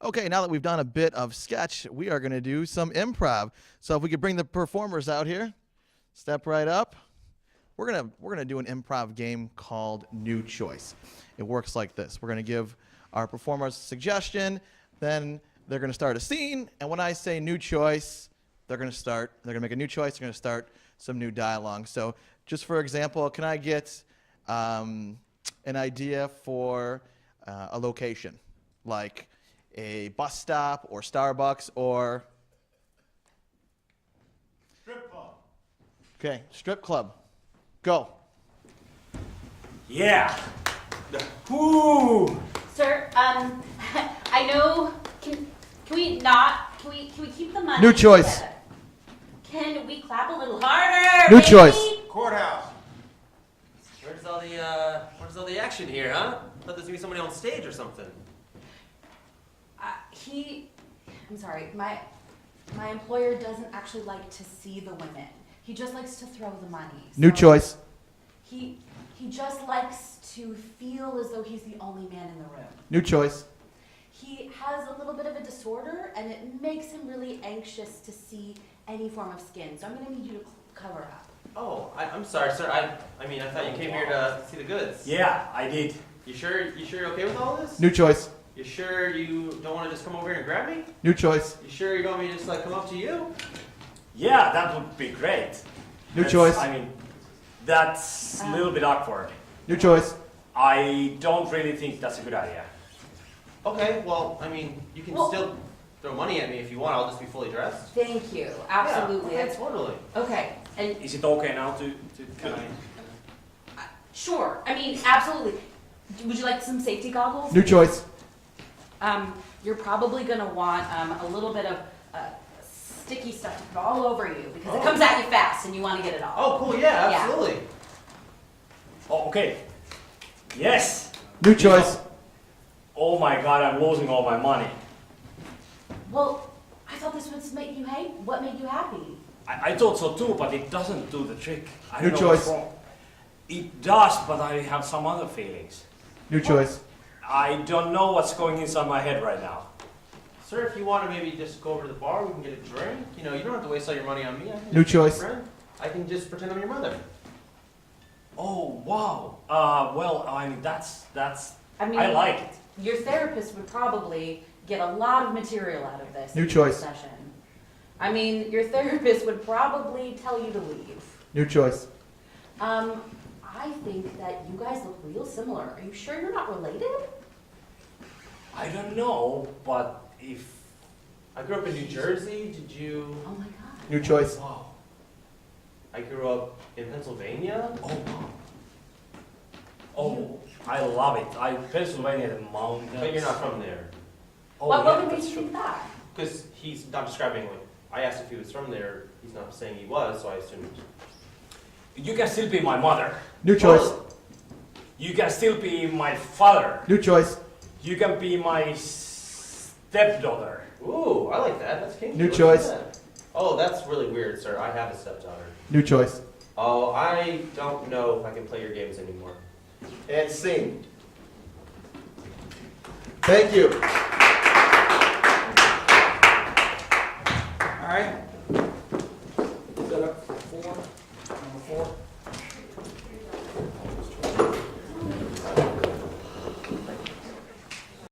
Okay, now that we've done a bit of sketch, we are going to do some improv. So if we could bring the performers out here, step right up. We're gonna do an improv game called New Choice. It works like this. We're gonna give our performers a suggestion, then they're gonna start a scene, and when I say new choice, they're gonna make a new choice, they're gonna start some new dialogue. So just for example, can I get an idea for a location, like a bus stop or Starbucks or strip club. Okay, strip club. Go. Yeah. Woo. Sir, I know. Can we keep the money? New choice. Can we clap a little harder? New maybe? choice. Courthouse. Where's all the action here, huh? I thought there's gonna be somebody on stage or something. I'm sorry, my employer doesn't actually like to see the women. He just likes to throw the money. New choice. He just likes to feel as though he's the only man in the room. New choice. He has a little bit of a disorder, and it makes him really anxious to see any form of skin. So I'm going to need you to cover up. Oh, I'm sorry, sir. I mean, I thought you came here to see the goods. Yeah, I did. You sure you're okay with all this? New choice. You sure you don't want to just come over here and grab me? New choice. You sure you want me to just come up to you? Yeah, that would be great. New choice. I mean, that's a little bit awkward. New choice. I don't really think that's a good idea. Okay, well, I mean, you can still throw money at me if you want. I'll just be fully dressed. Thank you. Absolutely. Yeah, totally. Okay. And Is it okay now to can I? sure. I mean, absolutely. Would you like some safety goggles? New choice. You're probably gonna want a little bit of sticky stuff to put all over you because it comes at you fast and you want to get it all. Oh, cool. Yeah, absolutely. Oh, okay. Yes. New choice. Oh my God, I'm losing all my money. Well, I thought this would make you happy. What made you happy? I thought so too, but it doesn't do the trick. I New don't know what's choice. wrong. It does, but I have some other feelings. New choice. I don't know what's going inside my head right now. Sir, if you want to maybe just go over to the bar, we can get a drink. You know, you don't have to waste all your money on me. I can New just be your choice. friend. I can just pretend I'm your mother. Oh wow. Well, I mean that's I mean, I like it. Your therapist would probably get a lot of material out of this New choice. session. I mean, your therapist would probably tell you to leave. New choice. I think that you guys look real similar. Are you sure you're not related? I don't know, but if I grew up in New Jersey. Did you? Oh my God. New choice. wow. I grew up in Pennsylvania. Oh wow. Oh, I love it. Pennsylvania, the mountains. But you're not from there. Oh, what yeah, made that's you true. think that? Because he's not describing what I asked if he was from there. He's not saying he was, so I assumed. You can still be my mother. New choice. You can still be my father. New choice. You can be my stepdaughter. Ooh, I like that. That's kinky. New Look at choice. that. Oh, that's really weird, sir. I have a stepdaughter. New choice. Oh, I don't know if I can play your games anymore. And scene. Thank you. All right. Set up 4, number 4.